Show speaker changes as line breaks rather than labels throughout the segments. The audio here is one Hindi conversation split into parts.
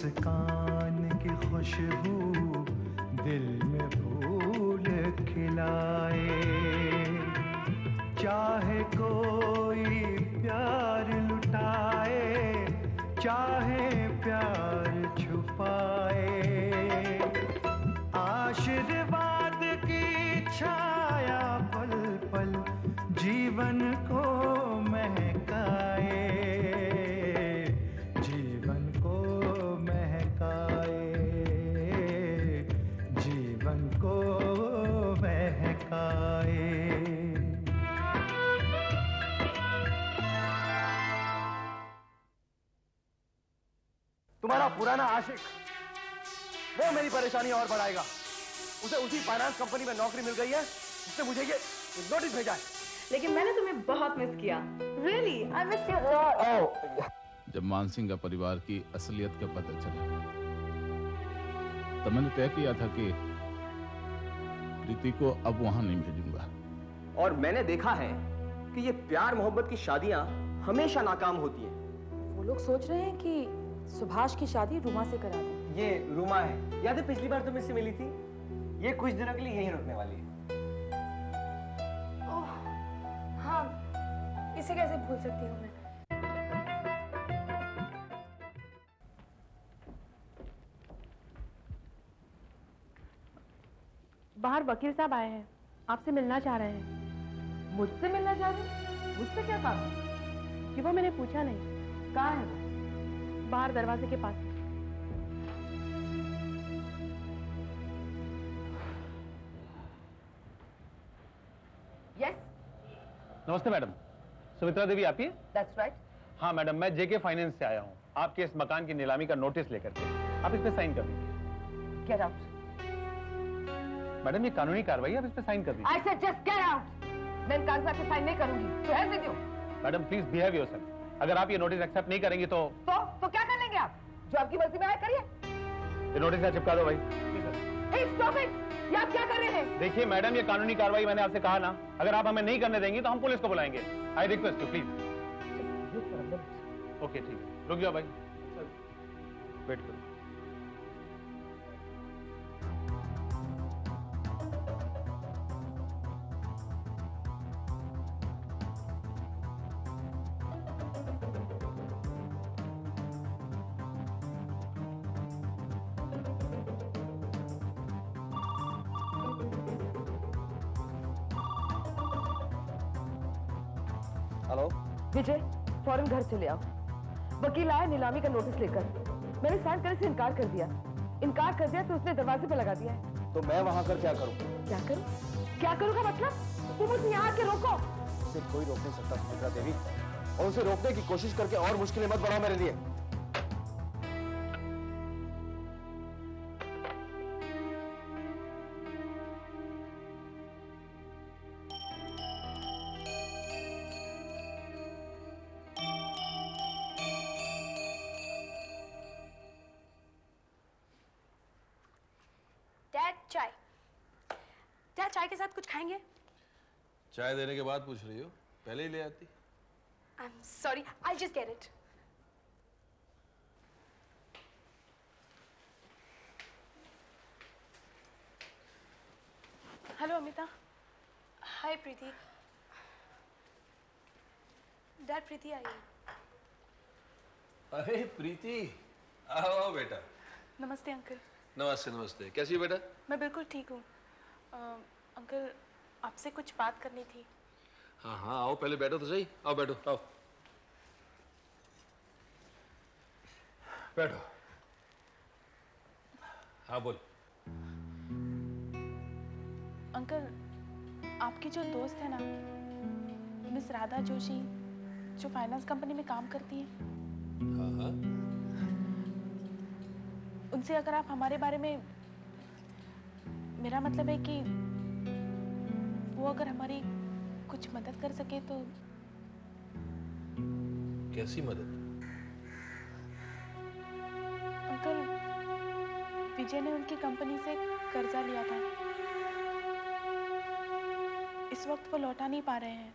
मुस्कान की खुशबू दिल में फूल खिलाए। चाहे कोई प्यार लुटाए, चाहे प्यार छुपाए, आशीर्वाद की छाया पल पल जीवन को महकाए, जीवन को महकाए, जीवन को महकाए।
तुम्हारा पुराना आशिक वो मेरी परेशानी और बढ़ाएगा। उसे उसी फाइनेंस कंपनी में नौकरी मिल गई है जिसने मुझे ये नोटिस भेजा है।
लेकिन मैंने तुम्हें बहुत मिस किया। Really, I miss you.
जब मानसिंह का परिवार की असलियत का पता चला तब मैंने तय किया था कि प्रीति को अब वहां नहीं भेजूंगा।
और मैंने देखा है कि ये प्यार मोहब्बत की शादियां हमेशा नाकाम होती हैं।
वो लोग सोच रहे हैं कि सुभाष की शादी रूमा से करा दें।
ये रूमा है, याद है पिछली बार तुम इससे मिली थी? ये कुछ दिनों के लिए यहीं रुकने वाली है।
ओह, हाँ, इसे कैसे भूल सकती हूँ मैं?
बाहर वकील साहब आए हैं, आपसे मिलना चाह रहे हैं।
मुझसे मिलना चाह रहे हैं? मुझसे क्या काम है?
कि वो मैंने पूछा नहीं।
कहाँ है?
बाहर दरवाजे के पास।
यस।
नमस्ते मैडम, सुमित्रा देवी आप ही?
That's right.
हाँ मैडम, मैं जेके फाइनेंस से आया हूँ आपके इस मकान की नीलामी का नोटिस लेकर के। आप इस पे साइन कर दीजिए।
Get out.
मैडम ये कानूनी कार्रवाई है, आप इस पे साइन कर दीजिए।
I said just get out. मैं इन कागजात पे साइन नहीं करूंगी। तो है with you.
Madam please behave yourself. अगर आप ये नोटिस एक्सेप्ट नहीं करेंगी तो
क्या कर लेंगे आप? जो आपकी मर्जी में आए करिए।
ये नोटिस यहाँ चिपका दो भाई।
Hey, stop it! ये आप क्या कर रहे हैं?
देखिए मैडम, ये कानूनी कार्रवाई मैंने आपसे कहा ना, अगर आप हमें नहीं करने देंगी तो हम पुलिस को बुलाएंगे। I request you please. Okay ठीक है, रुक जाओ भाई, वेट करो।
हेलो
विजय, फौरन घर चले आओ। वकील आया नीलामी का नोटिस लेकर। मैंने साइन करने से इनकार कर दिया। इनकार कर दिया तो उसने दरवाजे पे लगा दिया है।
तो मैं वहां कर क्या करूं?
क्या करूं? क्या करूं का मतलब? तुम मुझे यहाँ आके रोको।
उसे कोई रोक नहीं सकता सुमित्रा देवी, और उसे रोकने की कोशिश करके और मुश्किलें मत बढ़ाओ मेरे लिए।
चाय। डैड, चाय के साथ कुछ खाएंगे?
चाय देने के बाद पूछ रही हो, पहले ही ले आती।
I'm sorry, I'll just get it. Hello Amita. Hi Preeti. Dad, Preeti आई है।
अरे प्रीति, आओ आओ बेटा।
नमस्ते अंकल।
नमस्ते नमस्ते, कैसी हो बेटा?
मैं बिल्कुल ठीक हूँ। अंकल, आपसे कुछ बात करनी थी।
हाँ हाँ आओ, पहले बैठो तो सही। आओ बैठो, आओ बैठो। हाँ बोल।
अंकल, आपकी जो दोस्त है ना, मिस राधा जोशी, जो फाइनेंस कंपनी में काम करती है,
हाँ हाँ,
उनसे अगर आप हमारे बारे में, मेरा मतलब है कि वो अगर हमारी कुछ मदद कर सके तो।
कैसी मदद?
अंकल, विजय ने उनकी कंपनी से कर्जा लिया था। इस वक्त वो लौटा नहीं पा रहे हैं।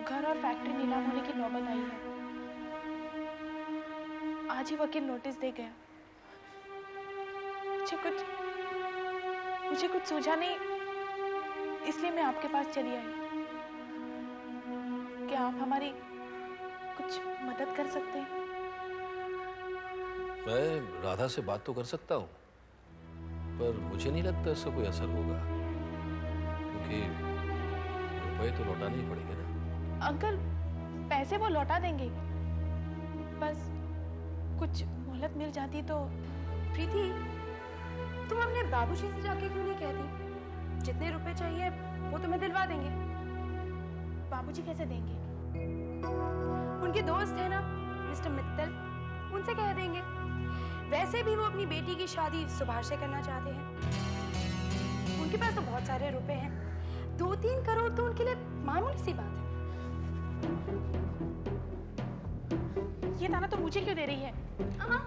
घर और फैक्ट्री नीलाम होने की नौबत आई है। आज ही वकील नोटिस दे गया। मुझे कुछ सूझा नहीं, इसलिए मैं आपके पास चली आई। क्या आप हमारी कुछ मदद कर सकते हैं?
मैं राधा से बात तो कर सकता हूँ, पर मुझे नहीं लगता इसका कोई असर होगा, क्योंकि रुपए तो लौटाने ही पड़ेंगे ना।
अंकल, पैसे वो लौटा देंगे, बस कुछ मोहलत मिल जाती तो।
प्रीति, तुम अपने बाबूजी से जाके क्यों नहीं कहती? जितने रुपए चाहिए वो तुम्हें दिलवा देंगे।
बाबूजी कैसे देंगे?
उनके दोस्त है ना मिस्टर मित्तल, उनसे कह देंगे। वैसे भी वो अपनी बेटी की शादी सुभाष से करना चाहते हैं। उनके पास तो बहुत सारे रुपए हैं। 2-3 करोड़ तो उनके लिए मामूली सी बात है।
ये ताना तो मुझे क्यों दे रही है?
हाँ,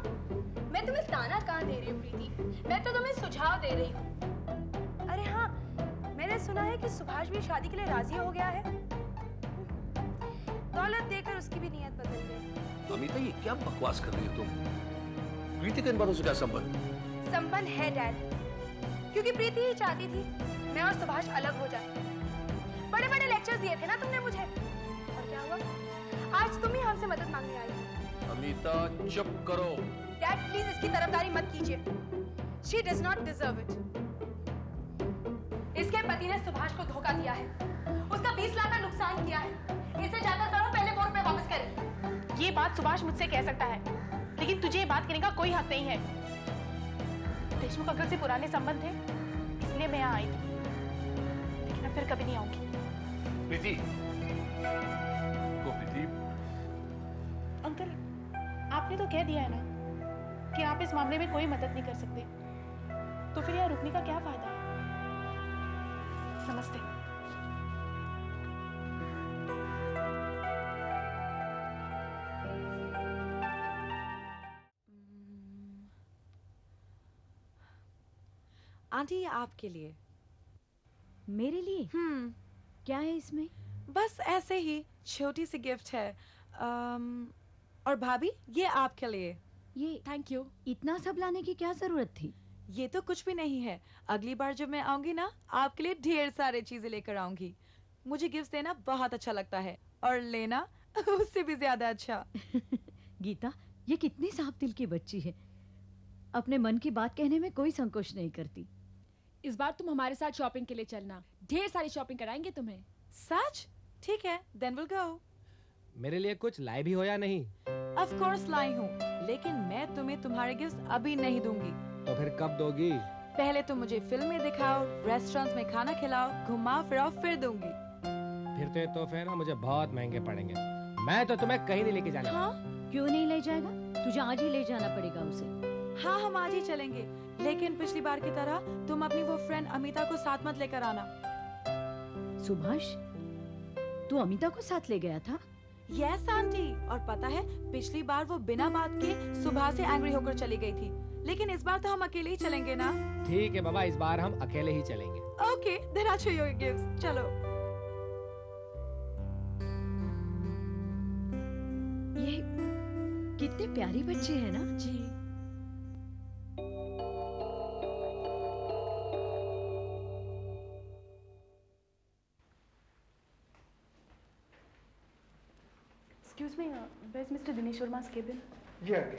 मैं तुम्हें ताना कहाँ दे रही हूँ प्रीति, मैं तो तुम्हें सुझाव दे रही हूँ। अरे हाँ, मैंने सुना है कि सुभाष भी शादी के लिए राजी हो गया है। दौलत देकर उसकी भी नीयत बदल गई।
अमिता, ये क्या बकवास कर रही हो तुम? प्रीति का इन बातों से क्या संबंध?
संबंध है डैड, क्योंकि प्रीति ही चाहती थी मैं और सुभाष अलग हो जाए। बड़े बड़े लेक्चर्स दिए थे ना तुमने मुझे, और क्या हुआ? आज तुम ही हमसे मदद मांगने आई हो।
अमिता, चुप करो।
डैड प्लीज इसकी तरफदारी मत कीजिए। She does not deserve it. इसके पति ने सुभाष को धोखा दिया है, उसका 20 लाख का नुकसान किया है। इसे जाकर करो, पहले वो रुपए वापस करे।
ये बात सुभाष मुझसे कह सकता है, लेकिन तुझे ये बात कहने का कोई हक नहीं है। देशमुख अंकल से पुराने संबंध थे, इसलिए मैं यहाँ आई थी, लेकिन अब फिर कभी नहीं आऊंगी।
प्रीति,
अंकल, आपने तो कह दिया है ना कि आप इस मामले में कोई मदद नहीं कर सकते, तो फिर यहाँ रुकने का क्या फायदा है? नमस्ते।
आंटी, ये आपके लिए।
मेरे लिए? क्या है इसमें?
बस ऐसे ही छोटी सी गिफ्ट है। और भाभी, ये आपके लिए।
ये
थैंक यू।
इतना सब लाने की क्या जरूरत थी?
ये तो कुछ भी नहीं है। अगली बार जब मैं आऊंगी ना, आपके लिए ढेर सारे चीजें लेकर आऊंगी। मुझे गिफ्ट देना बहुत अच्छा लगता है, और लेना उससे भी ज्यादा अच्छा।
गीता, ये कितनी साफ दिल की बच्ची है, अपने मन की बात कहने में कोई संकोच नहीं करती।
इस बार तुम हमारे साथ शॉपिंग के लिए चलना, ढेर सारी शॉपिंग कराएंगे तुम्हें।
सच? ठीक है, देन विल गो।
मेरे लिए कुछ लाए भी हो या नहीं?
ऑफ कोर्स लाई हूँ, लेकिन मैं तुम्हें तुम्हारे गिफ्ट अभी नहीं दूंगी।
तो फिर कब दोगी?
पहले तुम मुझे फिल्में दिखाओ, रेस्टोरेंट्स में खाना खिलाओ, घुमाओ फिराओ, फिर दूंगी।
फिर तो ये तोहफे ना मुझे बहुत महंगे पड़ेंगे। मैं तो तुम्हें कहीं नहीं लेके जाने।
हाँ?
क्यों नहीं ले जाएगा? तुझे आज ही ले जाना पड़ेगा उसे।
हाँ, हम आज ही चलेंगे, लेकिन पिछली बार की तरह तुम अपनी वो फ्रेंड अमिता को साथ मत लेकर आना।
सुभाष, तू अमिता को साथ ले गया था?
यस आंटी, और पता है पिछली बार वो बिना बात के सुबह से एंग्री होकर चली गई थी, लेकिन इस बार तो हम अकेले ही चलेंगे ना।
ठीक है बाबा, इस बार हम अकेले ही चलेंगे।
Okay, then I show you your gifts. चलो।
ये कितने प्यारी बच्चे हैं ना।
जी।
Excuse me, where's Mr. Dinesh Verma's cabin?
Yeah.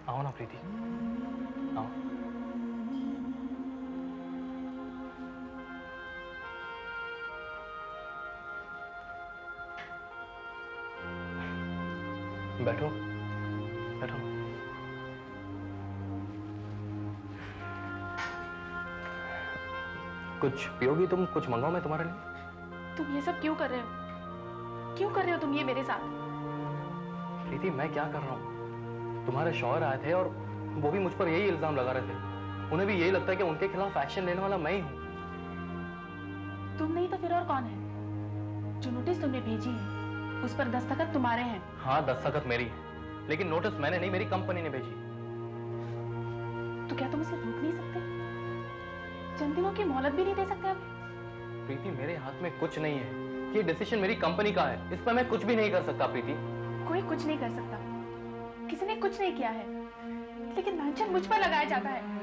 आओ ना प्रीति, आओ। बैठो बैठो। कुछ पियोगी तुम? कुछ मंगाओ मैं तुम्हारे लिए?
तुम ये सब क्यों कर रहे हो? क्यों कर रहे हो तुम ये मेरे साथ?
प्रीति मैं क्या कर रहा हूँ? तुम्हारे शौहर आए थे और वो भी मुझ पर यही इल्जाम लगा रहे थे। उन्हें भी यही लगता है कि उनके खिलाफ एक्शन लेने वाला मैं ही हूँ।
तुम नहीं तो फिर और कौन है? जो नोटिस तुमने भेजी है उस पर दस्तखत तुम्हारे हैं।
हाँ दस्तखत मेरी है, लेकिन नोटिस मैंने नहीं, मेरी कंपनी ने भेजी।
तो क्या तुम उसे रोक नहीं सकते? चंद दिनों की मोहलत भी नहीं दे सकते आप?
प्रीति मेरे हाथ में कुछ नहीं है, ये डिसीजन मेरी कंपनी का है, इस पर मैं कुछ भी नहीं कर सकता। प्रीति
कोई कुछ नहीं कर सकता, किसी ने कुछ नहीं किया है, लेकिन लांछन मुझ पर लगाया जाता है।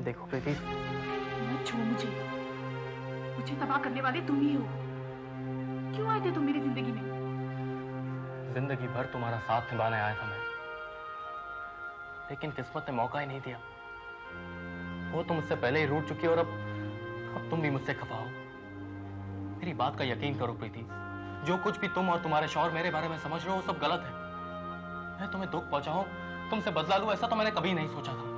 देखो प्रीति,
मत छू मुझे तबाह करने वाले तुम ही हो। क्यों आए थे तुम मेरी जिंदगी में?
जिंदगी भर तुम्हारा साथ निभाने आया था मैं, लेकिन किस्मत ने मौका ही नहीं दिया। वो तो मुझसे पहले ही रूठ चुकी और अब तुम भी मुझसे खफा हो। मेरी बात का यकीन करो प्रीति, जो कुछ भी तुम और तुम्हारे शौहर मेरे बारे में समझ रहे हो वो सब गलत है। मैं तुम्हें दुख पहुंचाऊं, तुमसे बदला लूं, ऐसा तो मैंने कभी नहीं सोचा था।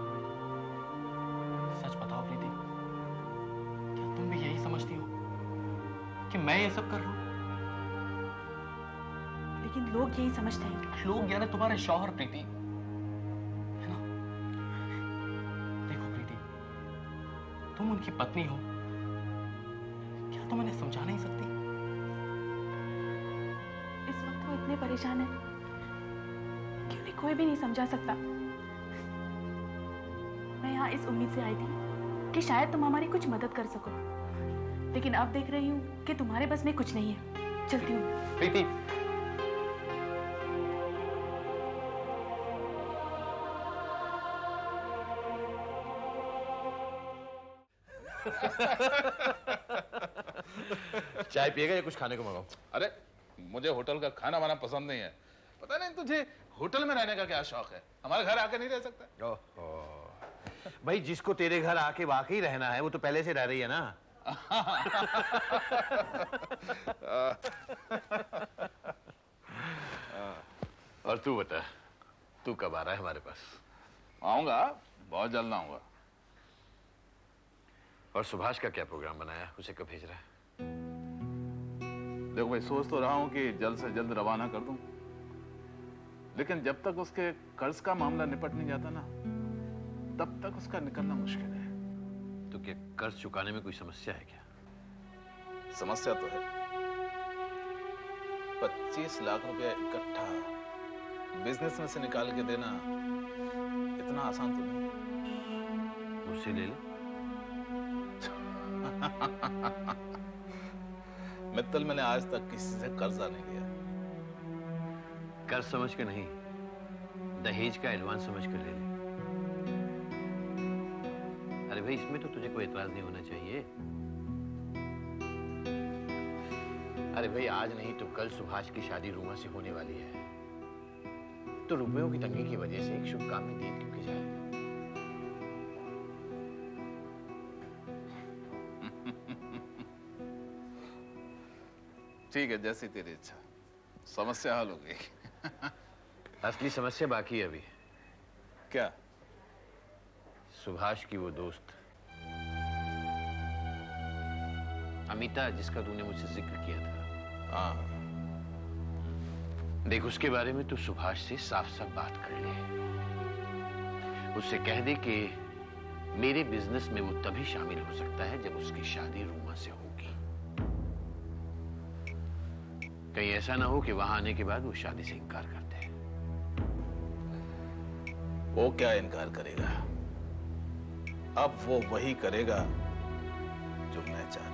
सच बताओ प्रीति, क्या तुम भी यही समझती हो कि मैं ये सब कर रहा हूं?
लेकिन लोग यही समझते हैं।
लोग यानी तुम्हारे शौहर प्रीति, है ना? देखो प्रीति, तुम उनकी पत्नी हो, क्या तुम उन्हें समझा नहीं सकती?
इस वक्त वो इतने परेशान है कि उन्हें कोई भी नहीं समझा सकता। मैं यहाँ इस उम्मीद से आई थी कि शायद तुम हमारी कुछ मदद कर सको, लेकिन अब देख रही हूँ कि तुम्हारे बस में कुछ नहीं है। चलती हूँ।
प्रीति,
चाय पिएगा या कुछ खाने को मंगाओ?
अरे मुझे होटल का खाना वाना पसंद नहीं है। पता नहीं तुझे होटल में रहने का क्या शौक है? हमारे घर आके नहीं रह सकता?
ओहो, भाई जिसको तेरे घर आके वाकई रहना है वो तो पहले से रह रही है ना। और तू बता, तू कब आ रहा है हमारे पास?
आऊंगा, बहुत जल्द आऊंगा।
और सुभाष का क्या प्रोग्राम बनाया, उसे कब भेज रहा है?
देखो भाई, सोच तो रहा हूं कि जल्द से जल्द रवाना कर दूं, लेकिन जब तक उसके कर्ज का मामला निपट नहीं जाता ना, तब तक उसका निकलना मुश्किल है।
तो क्या कर्ज चुकाने में कोई समस्या है क्या?
समस्या तो है। 25 लाख रुपया इकट्ठा बिजनेस में से निकाल के देना इतना आसान तो नहीं।
मुझसे ले ले।
मित्तल, मैंने आज तक किसी से कर्जा नहीं लिया।
कर्ज समझ के नहीं, दहेज का एडवांस समझ कर ले ले। अरे भाई, इसमें तो तुझे कोई एतराज नहीं होना चाहिए। अरे भाई, आज नहीं तो कल सुभाष की शादी रूमा से होने वाली है, तो रुपयों की तंगी की वजह से एक शुभ काम में देर क्यों की जाए?
ठीक है, जैसी तेरी इच्छा। समस्या हल हो गई।
असली समस्या बाकी है अभी।
क्या?
सुभाष की वो दोस्त अमिता, जिसका तूने मुझसे जिक्र किया था।
हाँ,
देख, उसके बारे में तू सुभाष से साफ साफ बात कर ले। उससे कह दे कि मेरे बिजनेस में वो तभी शामिल हो सकता है जब उसकी शादी रूमा से होगी। कहीं ऐसा ना हो कि वहां आने के बाद वो शादी से इनकार कर दे।
वो क्या इनकार करेगा? अब वो वही करेगा जो मैं चाहता हूं।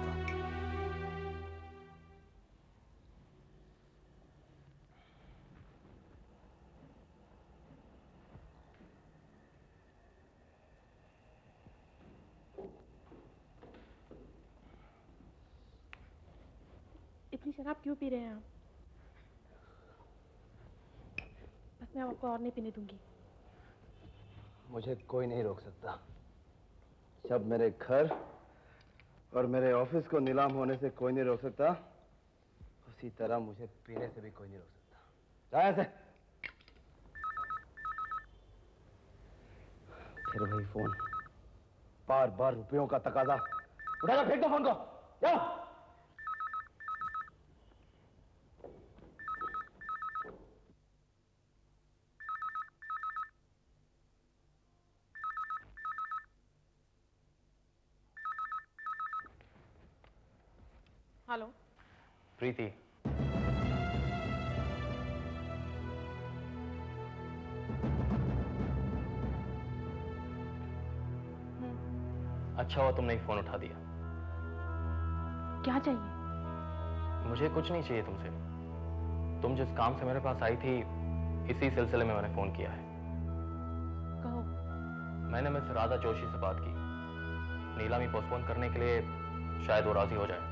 इतनी शराब क्यों पी रहे हैं आप? मैं आपको और नहीं पीने दूंगी।
मुझे कोई नहीं रोक सकता। जब मेरे घर और मेरे ऑफिस को नीलाम होने से कोई नहीं रोक सकता, उसी तरह मुझे पीने से भी कोई नहीं रोक सकता। जा ऐसे। फिर वही फोन, बार बार रुपयों का तकाजा। उठाकर फेंक दो फोन को। जाओ।
हेलो
प्रीति, अच्छा हुआ तुमने फोन उठा दिया।
क्या चाहिए?
मुझे कुछ नहीं चाहिए तुमसे। तुम जिस काम से मेरे पास आई थी, इसी सिलसिले में मैंने फोन किया है।
कहो।
मैंने मिस राधा जोशी से बात की। नीलामी पोस्टपोन करने के लिए शायद वो राजी हो जाए,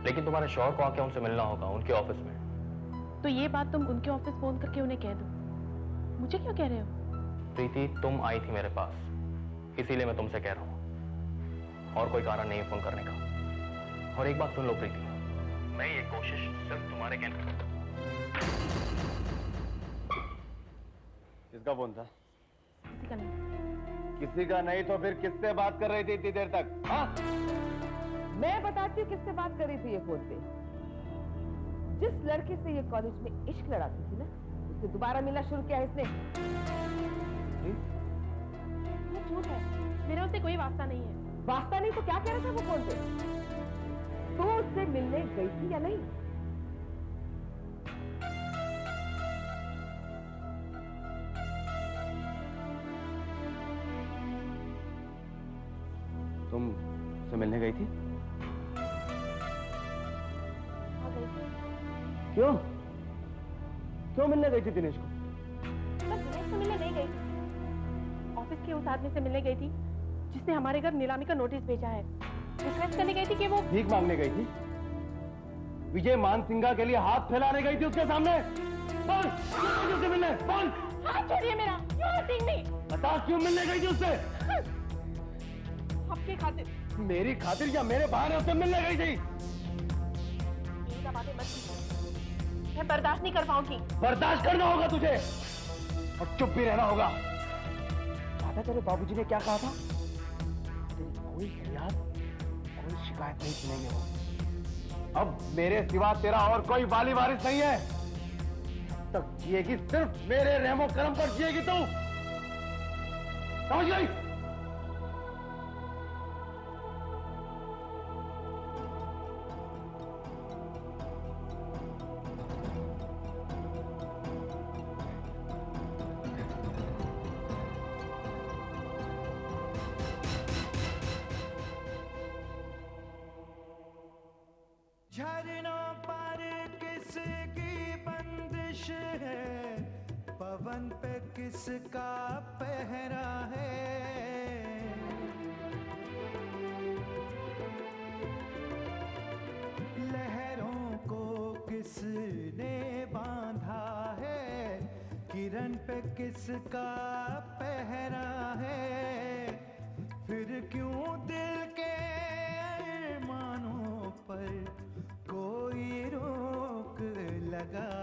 लेकिन तुम्हारे शौहर को आके उनसे मिलना होगा उनके ऑफिस में।
तो ये बात तुम उनके ऑफिस फोन करके उन्हें कह दो। मुझे क्यों कह रहे हो?
प्रीति, तुम आई थी मेरे पास, इसीलिए मैं तुमसे कह रहा हूँ, और कोई कारण नहीं है फोन करने का। और एक बात सुन लो प्रीति, मैं ये कोशिश सिर्फ तुम्हारे कहने।
किसका फोन था?
किसी का नहीं।
किसी का नहीं तो फिर किससे बात कर रही थी इतनी देर तक? हाँ?
मैं बताती हूँ किससे बात कर रही थी ये फोन पे। जिस लड़के से ये कॉलेज में इश्क लड़ाती थी ना, उससे दोबारा मिलना शुरू किया है इसने।
वो झूठ है, मेरा उससे कोई वास्ता नहीं है।
वास्ता नहीं तो क्या कह रहा था वो फोन पे? तो उससे मिलने गई थी या नहीं?
तुम उससे मिलने गई थी? क्यों? क्यों मिलने गई थी दिनेश को?
मैं दिनेश से मिलने नहीं गई थी। ऑफिस के उस आदमी से मिलने गई थी जिसने हमारे घर नीलामी का नोटिस भेजा है। रिक्वेस्ट करने गई थी कि वो
भीख मांगने गई थी? विजय मानसिंगा के लिए हाथ फैलाने गई थी उसके सामने? बोल, क्यों गई थी उससे मिलने? बोल।
हाथ छोड़िए मेरा। क्यों हर्टिंग मी?
बता, क्यों मिलने गई थी उससे?
आपकी खातिर।
मेरी खातिर या मेरे बहाने उससे मिलने गई थी?
ये बातें मत कीजिए, मैं बर्दाश्त नहीं कर पाऊंगी।
बर्दाश्त करना होगा तुझे, और चुप भी रहना होगा। दादा, तेरे बाबूजी ने क्या कहा था? कोई फरियाद, कोई शिकायत नहीं सुनेंगे वो। अब मेरे सिवा तेरा और कोई वाली वारिस नहीं है। तब जिएगी सिर्फ मेरे रहमो करम पर जिएगी तू, समझ गई?
झरनों पर किसकी बंदिश है, पवन पे किसका पहरा है। लहरों को किसने बांधा है, किरण पे किसका पहरा है। फिर क्यों दिल के अरमानों पर कोई रोक लगा